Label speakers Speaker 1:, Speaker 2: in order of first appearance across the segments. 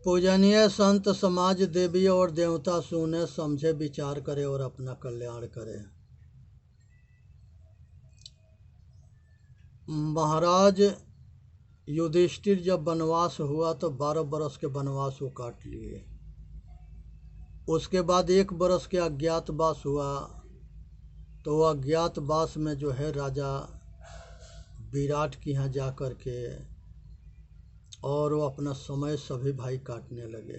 Speaker 1: पूजनीय संत समाज देवी और देवता सुने समझे विचार करे और अपना कल्याण करे। महाराज युधिष्ठिर जब वनवास हुआ तो 12 बरस के वनवास को काट लिए। उसके बाद 1 बरस के अज्ञातवास हुआ तो अज्ञातवास में जो है राजा विराट के यहाँ जा कर के और वो अपना समय सभी भाई काटने लगे।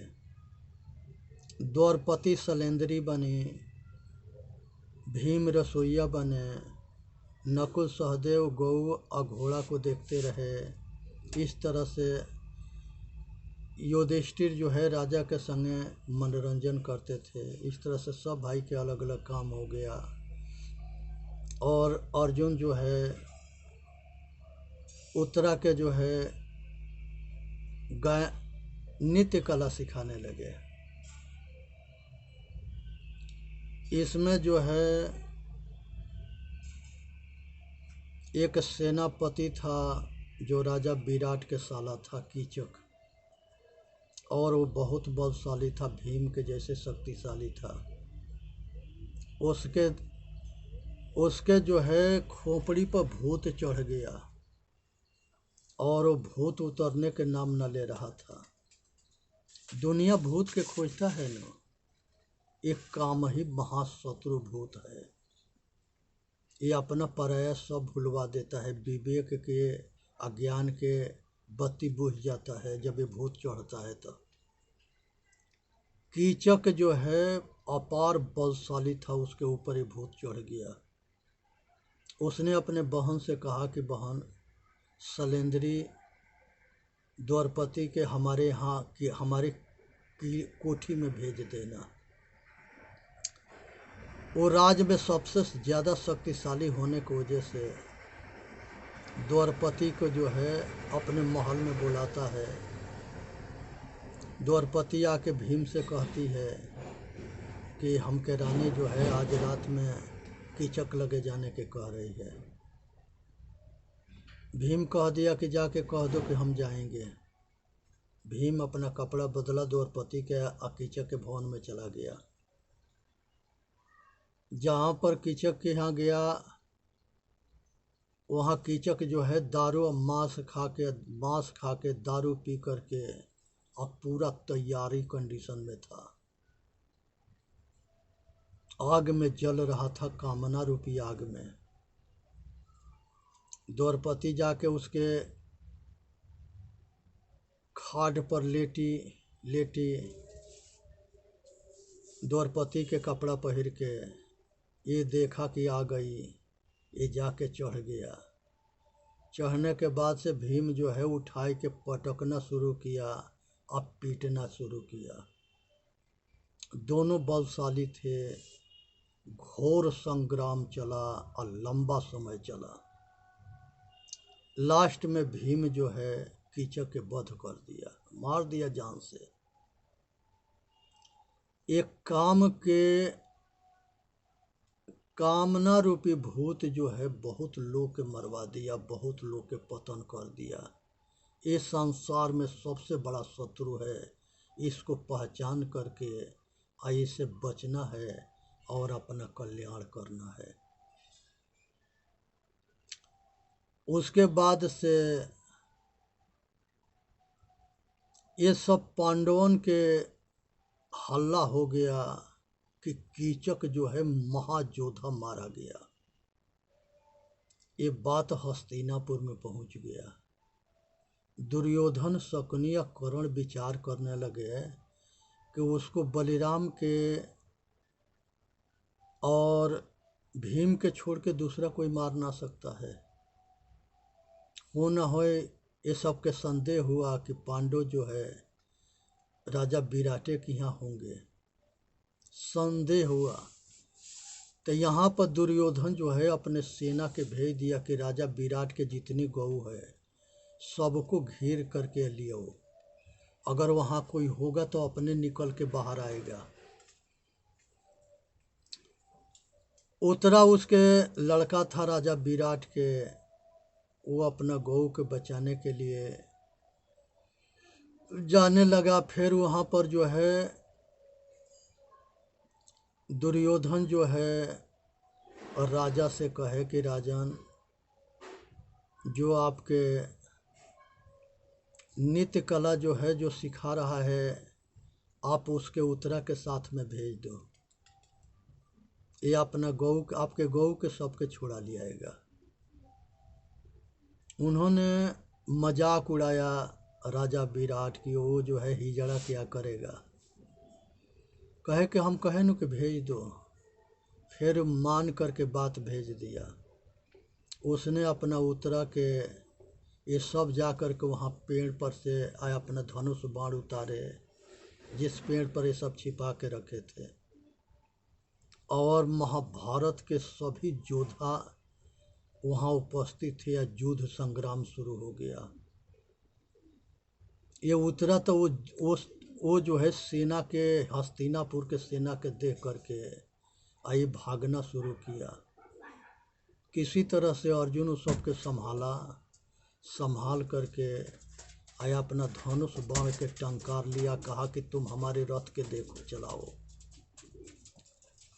Speaker 1: द्रौपदी सलेंद्री बनी, भीम रसोईया बने, नकुल सहदेव गौ अघोड़ा को देखते रहे। इस तरह से युधिष्ठिर जो है राजा के संगे मनोरंजन करते थे। इस तरह से सब भाई के अलग अलग काम हो गया। और अर्जुन जो है उत्तरा के जो है गाय नित्य कला सिखाने लगे। इसमें जो है एक सेनापति था जो राजा विराट के साला था, कीचक, और वो बहुत बलशाली था, भीम के जैसे शक्तिशाली था। उसके जो है खोपड़ी पर भूत चढ़ गया और वो भूत उतरने के नाम न ले रहा था। दुनिया भूत के खोजता है न, एक काम ही महाशत्रु भूत है। ये अपना पराया सब भुलवा देता है। विवेक के अज्ञान के बत्ती बुझ जाता है जब ये भूत चढ़ता है। तो कीचक जो है अपार बलशाली था, उसके ऊपर ये भूत चढ़ गया। उसने अपने बहन से कहा कि बहन सलेंद्री द्रौपदी के हमारे यहाँ की हमारी कोठी में भेज देना। वो राज में सबसे ज़्यादा शक्तिशाली होने की वजह से द्रौपदी को जो है अपने महल में बुलाता है। द्रौपदी आके भीम से कहती है कि हमके रानी जो है आज रात में कीचक लगे जाने के कह रही है। भीम कह दिया कि जाके कह दो कि हम जाएंगे। भीम अपना कपड़ा बदला, द्रौपदी के कीचक के भवन में चला गया। जहाँ पर कीचक के यहाँ गया वहाँ कीचक जो है दारू और मांस खा के दारू पी करके अब पूरा तैयारी कंडीशन में था। आग में जल रहा था, कामना रूपी आग में। द्रौपदी जाके उसके खाट पर लेटी द्रौपदी के कपड़ा पहन के ये देखा कि आ गई, ये जाके चढ़ गया। चढ़ने के बाद से भीम जो है उठाए के पटकना शुरू किया, अब पीटना शुरू किया। दोनों बलशाली थे। घोर संग्राम चला और लंबा समय चला। लास्ट में भीम जो है कीचक के वध कर दिया, मार दिया जान से। एक कामना रूपी भूत जो है बहुत लोग के मरवा दिया, बहुत लोग के पतन कर दिया। इस संसार में सबसे बड़ा शत्रु है। इसको पहचान करके इससे बचना है और अपना कल्याण करना है। उसके बाद से ये सब पांडवों के हल्ला हो गया कि कीचक जो है महायोद्धा मारा गया। ये बात हस्तिनापुर में पहुंच गया। दुर्योधन, शकुनी और कर्ण विचार करने लगे कि उसको बलिराम के और भीम के छोड़ के दूसरा कोई मार ना सकता है। हो न हो ये सब के संदेह हुआ कि पांडव जो है राजा विराटे के यहाँ होंगे। संदेह हुआ तो यहाँ पर दुर्योधन जो है अपने सेना के भेज दिया कि राजा विराट के जितनी गऊ है सबको घेर करके लियो। अगर वहाँ कोई होगा तो अपने निकल के बाहर आएगा। उत्तरा उसके लड़का था राजा विराट के, वो अपना गऊ के बचाने के लिए जाने लगा। फिर वहाँ पर जो है दुर्योधन जो है राजा से कहे कि राजन, जो आपके नित्य कला जो है जो सिखा रहा है, आप उसके उत्तरा के साथ में भेज दो। ये अपना गौ, आपके गौ के सबके छुड़ा लियाएगा। उन्होंने मजाक उड़ाया राजा विराट की, वो जो है हिजड़ा क्या करेगा। कहे कि हम कहे न कि भेज दो। फिर मान करके बात भेज दिया। उसने अपना उत्तरा के ये सब जा कर के वहाँ पेड़ पर से आया, अपना धनुष बाण उतारे जिस पेड़ पर ये सब छिपा के रखे थे, और महाभारत के सभी योद्धा वहाँ उपस्थित थे। या युद्ध संग्राम शुरू हो गया। ये उतरा तो वो जो है सेना के, हस्तिनापुर के सेना के देख करके आई भागना शुरू किया। किसी तरह से अर्जुन उस सबके संभाल करके आया, अपना धनुष बाण के टंकार लिया, कहा कि तुम हमारे रथ के देखो चलाओ।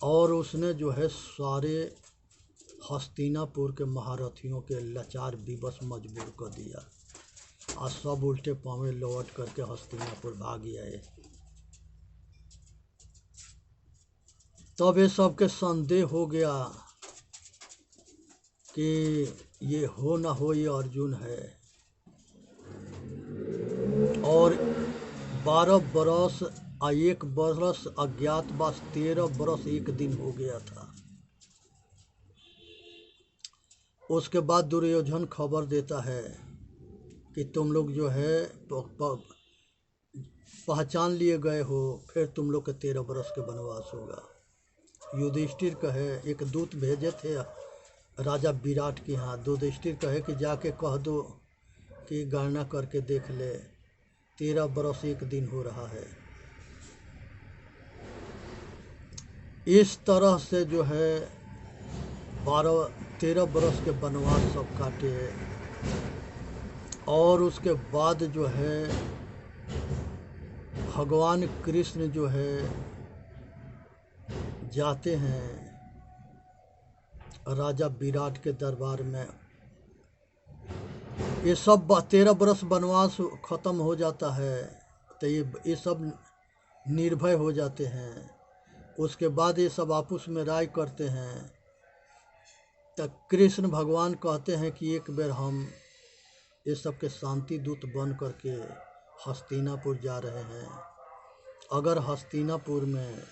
Speaker 1: और उसने जो है सारे हस्तिनापुर के महारथियों के लाचार विवश मजबूर कर दिया। आज सब उल्टे पांवे लौट करके हस्तिनापुर भाग आए। तब ये सबके संदेह हो गया कि ये हो ना हो ये अर्जुन है। और 12 बरस 1 बरस अज्ञातवास, 13 बरस 1 दिन हो गया था। उसके बाद दुर्योधन खबर देता है कि तुम लोग जो है पहचान लिए गए हो, फिर तुम लोग के 13 बरस के वनवास होगा। युधिष्ठिर कहे, एक दूत भेजे थे राजा विराट के यहाँ। युधिष्ठिर कहे कि जाके कह दो कि गणना करके देख ले, 13 बरस 1 दिन हो रहा है। इस तरह से जो है 13 बरस के वनवास सब काटे। और उसके बाद जो है भगवान कृष्ण जो है जाते हैं राजा विराट के दरबार में। ये सब 13 बरस वनवास खत्म हो जाता है तो ये सब निर्भय हो जाते हैं। उसके बाद ये सब आपस में राय करते हैं। तब कृष्ण भगवान कहते हैं कि एक बेर हम ये सब के शांति दूत बन करके हस्तिनापुर जा रहे हैं। अगर हस्तिनापुर में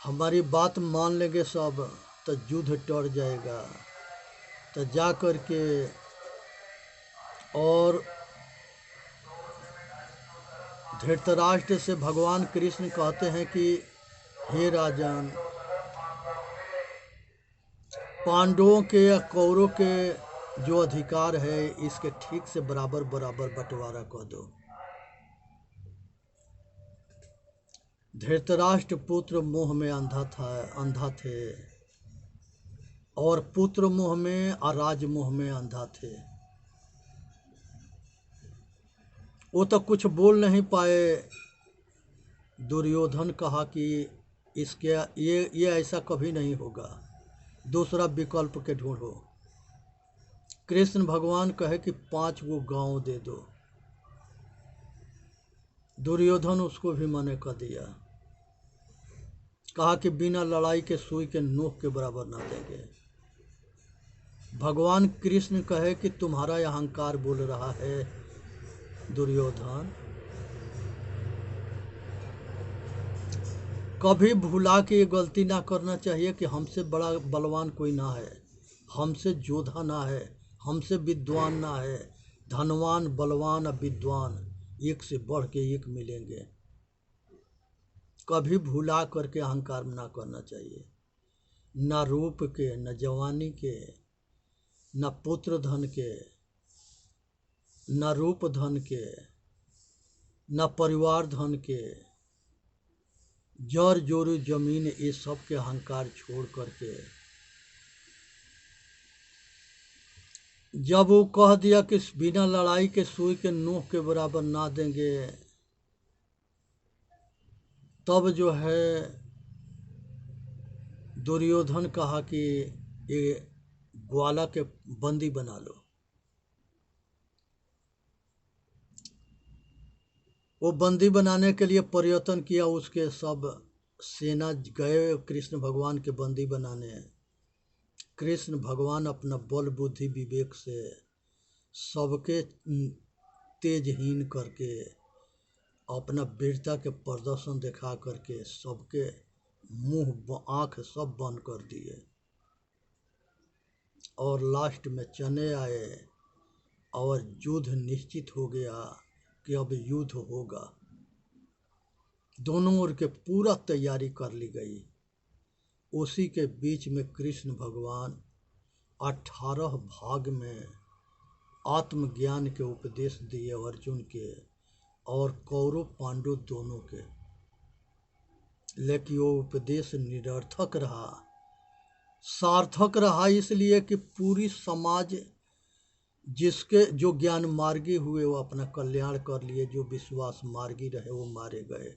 Speaker 1: हमारी बात मान लेंगे सब तो युद्ध टल जाएगा। तो जा कर के और धृतराष्ट्र से भगवान कृष्ण कहते हैं कि हे राजन, पांडवों के या कौरवों के जो अधिकार है इसके ठीक से बराबर बराबर बंटवारा कर दो। धृतराष्ट्र पुत्र मोह में अंधा थे, और पुत्र मोह में और राज मोह में अंधा थे। वो तो कुछ बोल नहीं पाए। दुर्योधन कहा कि इसके ये ऐसा कभी नहीं होगा, दूसरा विकल्प के ढूंढो। कृष्ण भगवान कहे कि 5 गो गांव दे दो। दुर्योधन उसको भी मने कर दिया, कहा कि बिना लड़ाई के सुई के नोक के बराबर ना देंगे। भगवान कृष्ण कहे कि तुम्हारा अहंकार बोल रहा है दुर्योधन। कभी भुला के ये गलती ना करना चाहिए कि हमसे बड़ा बलवान कोई ना है, हमसे योद्धा ना है, हमसे विद्वान ना है। धनवान बलवान और विद्वान एक से बढ़ के एक मिलेंगे। कभी भुला करके अहंकार ना करना चाहिए। न रूप के, न जवानी के, न पुत्र धन के, न रूप धन के, न परिवार धन के, जर जोरू जमीन, ये सब के अहंकार छोड़ करके जब वो कह दिया कि बिना लड़ाई के सुई के नोक के बराबर ना देंगे, तब जो है दुर्योधन कहा कि ये ग्वाला के बंदी बना लो। वो बंदी बनाने के लिए प्रयत्न किया, उसके सब सेना गए कृष्ण भगवान के बंदी बनाने। कृष्ण भगवान अपना बल बुद्धि विवेक से सबके तेजहीन करके, अपना वीरता के प्रदर्शन दिखा करके सबके मुंह आँख सब बंद कर दिए, और लास्ट में चने आए और युद्ध निश्चित हो गया कि अब युद्ध होगा। दोनों ओर के पूरा तैयारी कर ली गई। उसी के बीच में कृष्ण भगवान 18 भाग में आत्मज्ञान के उपदेश दिए अर्जुन के और कौरव पांडु दोनों के, लेकिन वो उपदेश निरर्थक रहा। सार्थक रहा इसलिए कि पूरी समाज जिसके जो ज्ञान मार्गी हुए वो अपना कल्याण कर लिए, जो विश्वास मार्गी रहे वो मारे गए।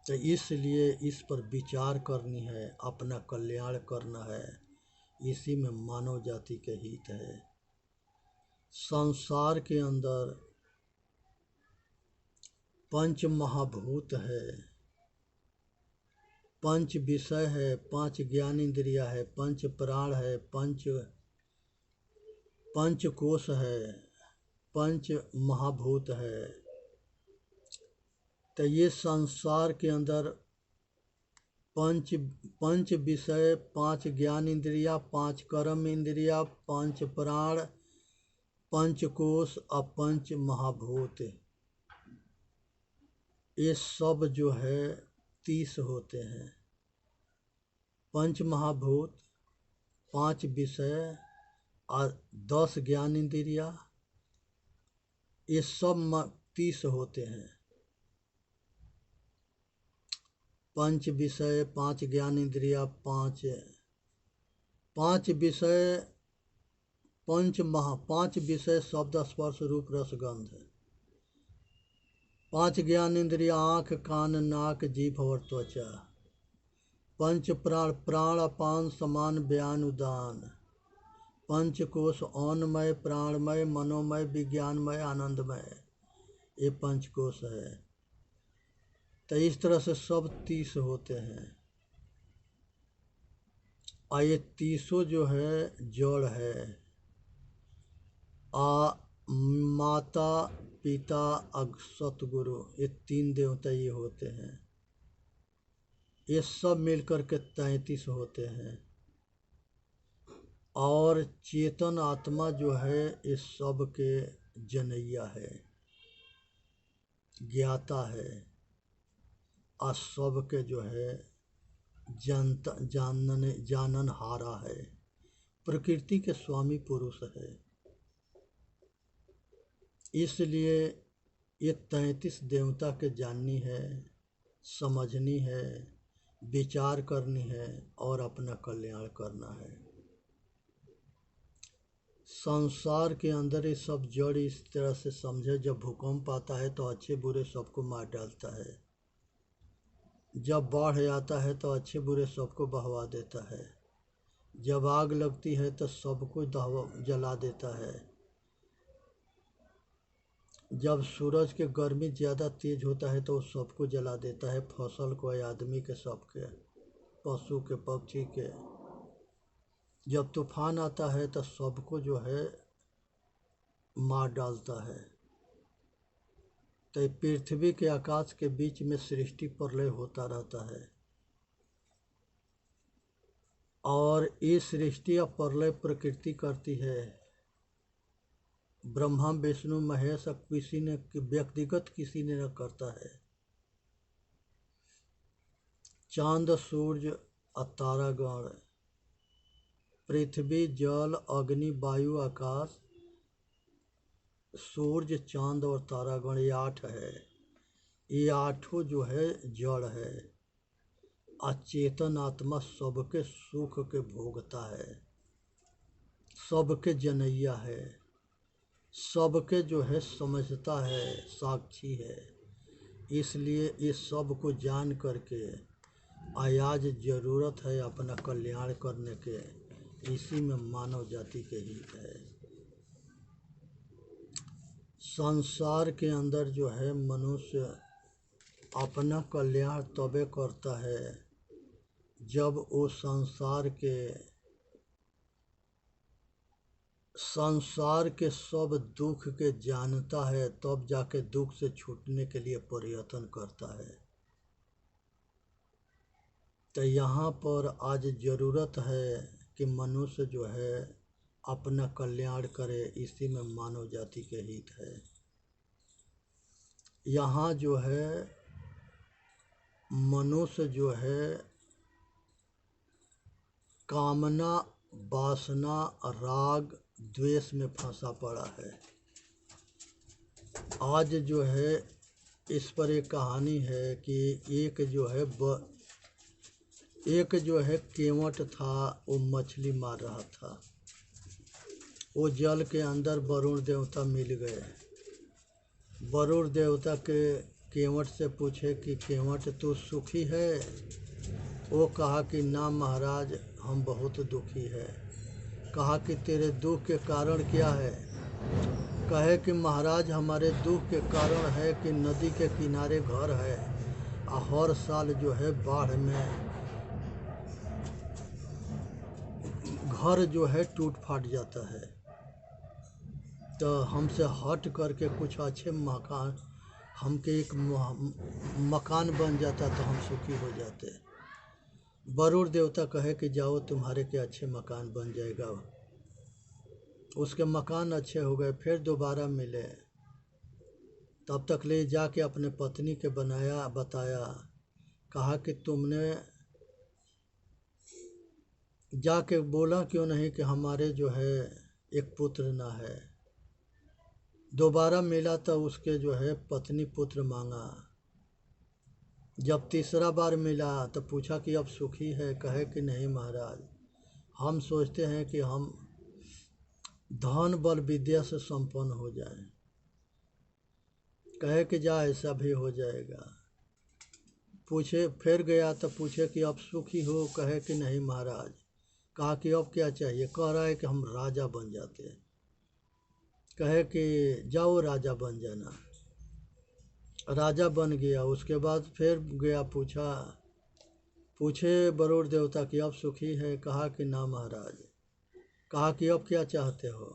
Speaker 1: तो इसलिए इस पर विचार करनी है, अपना कल्याण करना है, इसी में मानव जाति के हित है। संसार के अंदर 5 महाभूत है, 5 विषय है, 5 ज्ञान इंद्रिया है, 5 प्राण है, 5 कोश है, 5 महाभूत है। तो ये संसार के अंदर 5 विषय, 5 ज्ञान इंद्रिया, 5 कर्म इंद्रिया, 5 प्राण, 5 कोश और 5 महाभूत, ये सब जो है 30 होते हैं। 5 महाभूत, 5 विषय और 10 ज्ञान इंद्रिया, ये सब 30 होते हैं। 5 विषय, 5 ज्ञान इंद्रिया, 5 विषय, 5 विषय शब्द स्पर्श रूप रस गंध, 5 ज्ञान इंद्रिया आँख कान नाक जीभ और त्वचा, 5 प्राण, प्राण अपान समान व्यान उदान, 5 कोश अन्नमय प्राणमय मनोमय विज्ञानमय आनंदमय, ये 5 कोश है। तो इस तरह से सब 30 होते हैं। और ये 30 जो है जड़ है। माता पिता सतगुरु, ये 3 देवता ये होते हैं। ये सब मिलकर के 33 होते हैं। और चेतन आत्मा जो है इस सब के जनैया है, ज्ञाता है, और सब के जो है जानन हारा है, प्रकृति के स्वामी पुरुष है। इसलिए ये 33 देवता के जाननी है, समझनी है, विचार करनी है और अपना कल्याण करना है। संसार के अंदर ये सब जड़ इस तरह से समझे, जब भूकंप आता है तो अच्छे बुरे सबको मार डालता है, जब बाढ़ आता है तो अच्छे बुरे सबको बहवा देता है, जब आग लगती है तो सबको जला देता है, जब सूरज के गर्मी ज़्यादा तेज होता है तो सबको जला देता है, फसल को, आदमी के, सबके, पशु के, पक्षी के। जब तूफान आता है तो सबको जो है मार डालता है। तो पृथ्वी के आकाश के बीच में सृष्टि प्रलय होता रहता है, और ये सृष्टि और प्रलय प्रकृति करती है। ब्रह्मा विष्णु महेश किसी ने व्यक्तिगत किसी ने न करता है। चांद सूर्य और तारागण, पृथ्वी जल अग्नि वायु आकाश, सूर्य चांद और तारागण, ये 8 है। ये 8 जो है जड़ है। अचेतन आत्मा सबके सुख के भोगता है। सबके जनैया है, सबके जो है समझता है, साक्षी है। इसलिए इस सब को जान करके आज ज़रूरत है अपना कल्याण करने के। इसी में मानव जाति के हित है। संसार के अंदर जो है मनुष्य अपना कल्याण तबे करता है जब वो संसार के सब दुख के जानता है, तब जाके दुख से छूटने के लिए प्रयत्न करता है। तो यहाँ पर आज ज़रूरत है कि मनुष्य जो है अपना कल्याण करे। इसी में मानव जाति के हित है। यहाँ जो है मनुष्य जो है कामना, वासना, राग, द्वेष में फंसा पड़ा है। आज जो है इस पर एक कहानी है कि एक जो है केवट था, वो मछली मार रहा था। वो जल के अंदर वरुण देवता मिल गए। वरुण देवता के केवट से पूछे कि केवट तू सुखी है? वो कहा कि ना महाराज, हम बहुत दुखी है। कहा कि तेरे दुख के कारण क्या है? कहे कि महाराज हमारे दुख के कारण है कि नदी के किनारे घर है और हर साल जो है बाढ़ में घर जो है टूट फाट जाता है। तो हमसे हट करके कुछ अच्छे मकान, हमके एक मकान बन जाता तो हम सुखी हो जाते। वरुण देवता कहे कि जाओ, तुम्हारे के अच्छे मकान बन जाएगा। उसके मकान अच्छे हो गए। फिर दोबारा मिले। तब तक ले जाके अपने पत्नी के बताया। कहा कि तुमने जाके बोला क्यों नहीं कि हमारे जो है एक पुत्र ना है। दोबारा मिला तो उसके जो है पत्नी पुत्र मांगा। जब तीसरा बार मिला तो पूछा कि अब सुखी है? कहे कि नहीं महाराज, हम सोचते हैं कि हम धन बल विद्या से संपन्न हो जाएं। कहे कि जा, ऐसा भी हो जाएगा। पूछे, फिर गया तो पूछे कि अब सुखी हो? कहे कि नहीं महाराज। कहा कि अब क्या चाहिए? कह रहा है कि हम राजा बन जाते। कहे कि जाओ राजा बन जाना। राजा बन गया। उसके बाद फिर गया, पूछे वरुण देवता कि अब सुखी है? कहा कि ना महाराज। कहा कि अब क्या चाहते हो?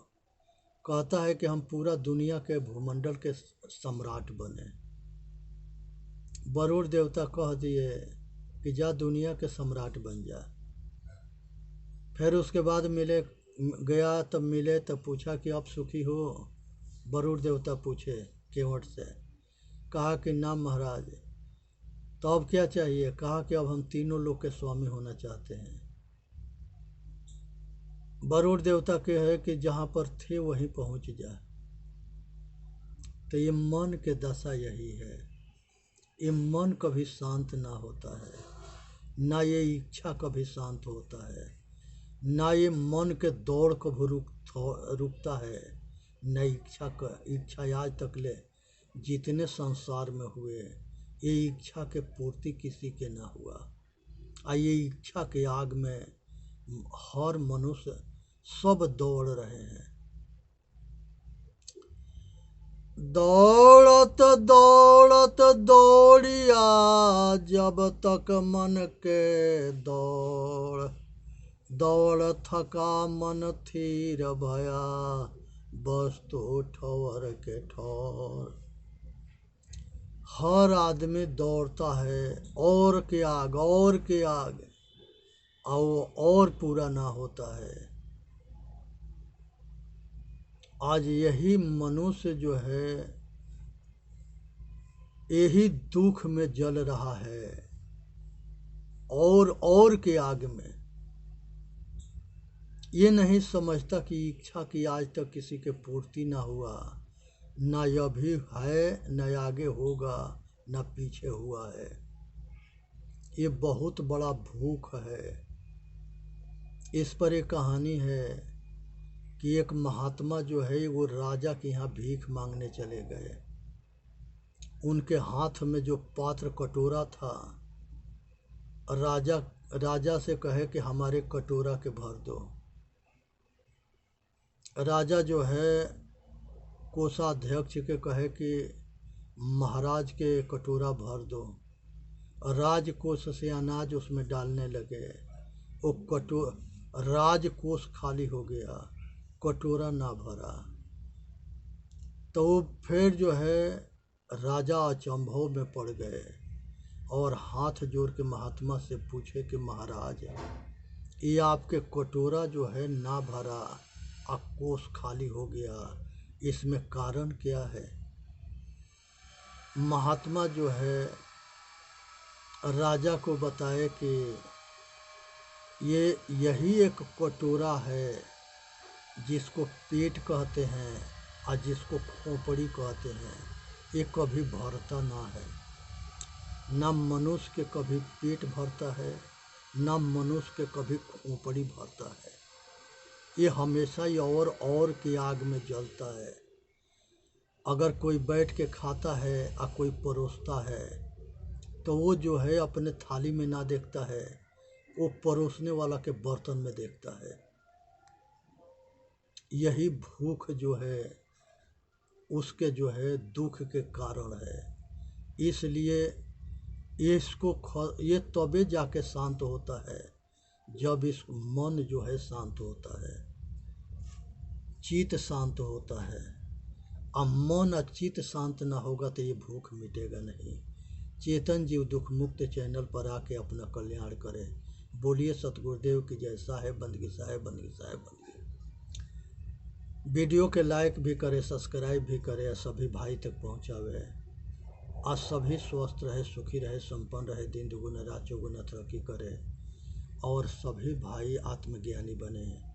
Speaker 1: कहता है कि हम पूरा दुनिया के भूमंडल के सम्राट बने। वरुण देवता कह दिए कि जा दुनिया के सम्राट बन जा। फिर उसके बाद गया तब मिले तब पूछा कि अब सुखी हो? वरुण देवता पूछे केवट से। कहा कि ना महाराज। तो अब क्या चाहिए? कहा कि अब हम तीनों लोग के स्वामी होना चाहते हैं। वरुण देवता के है कि जहाँ पर थे वहीं पहुँच जा। तो ये मन के दशा यही है। ये मन कभी शांत ना होता है, ना ये इच्छा कभी शांत होता है, ना ये मन के दौड़ कभी रुकता है, न इच्छा आज तक ले जितने संसार में हुए, ये इच्छा के पूर्ति किसी के ना हुआ। ये इच्छा के आग में हर मनुष्य सब दौड़ रहे हैं। दौड़त दौड़त दौड़िया जब तक मन के दौड़, दौड़ थका मन थीर भया वस्तु ठौर के ठौर। हर आदमी दौड़ता है और के आग और पूरा ना होता है। आज यही मनुष्य जो है यही दुख में जल रहा है और के आग में। ये नहीं समझता कि इच्छा की आज तक किसी के पूर्ति ना हुआ, ना यह भी है, न आगे होगा, न पीछे हुआ है। ये बहुत बड़ा भूख है। इस पर एक कहानी है कि एक महात्मा जो है वो राजा के यहाँ भीख मांगने चले गए। उनके हाथ में जो पात्र कटोरा था, राजा से कहे कि हमारे कटोरा के भर दो। राजा जो है कोषाध्यक्ष के कहे कि महाराज के कटोरा भर दो। राजकोष से अनाज उसमें डालने लगे, वो राजकोष खाली हो गया, कटोरा ना भरा। तो फिर जो है राजा अचंभव में पड़ गए और हाथ जोड़ के महात्मा से पूछे कि महाराज, ये आपके कटोरा जो है ना भरा, अब कोष खाली हो गया, इसमें कारण क्या है? महात्मा जो है राजा को बताए कि यही एक कटोरा है जिसको पेट कहते हैं और जिसको खोपड़ी कहते हैं। ये कभी भरता ना है, ना मनुष्य के कभी पेट भरता है, ना मनुष्य के कभी खोपड़ी भरता है। ये हमेशा ही और की आग में जलता है। अगर कोई बैठ के खाता है और कोई परोसता है तो वो जो है अपने थाली में ना देखता है, वो परोसने वाला के बर्तन में देखता है। यही भूख जो है उसके जो है दुख के कारण है। इसलिए ये तबे जाके शांत होता है जब इस मन जो है शांत होता है, चित्त शांत होता है। अब मन और चित्त शांत ना होगा तो ये भूख मिटेगा नहीं। चेतन जीव दुख मुक्त चैनल पर आके अपना कल्याण करे। बोलिए सतगुरुदेव की जय। साहेब बंदगी, साहेब बंदगी, साहेब बंदगी। वीडियो के लाइक भी करे, सब्सक्राइब भी करे, सभी भाई तक पहुँचावे। आज सभी स्वस्थ रहे, सुखी रहे, संपन्न रहे, दिन दुगुना रात चौगुना तरक्की करे और सभी भाई आत्मज्ञानी बने।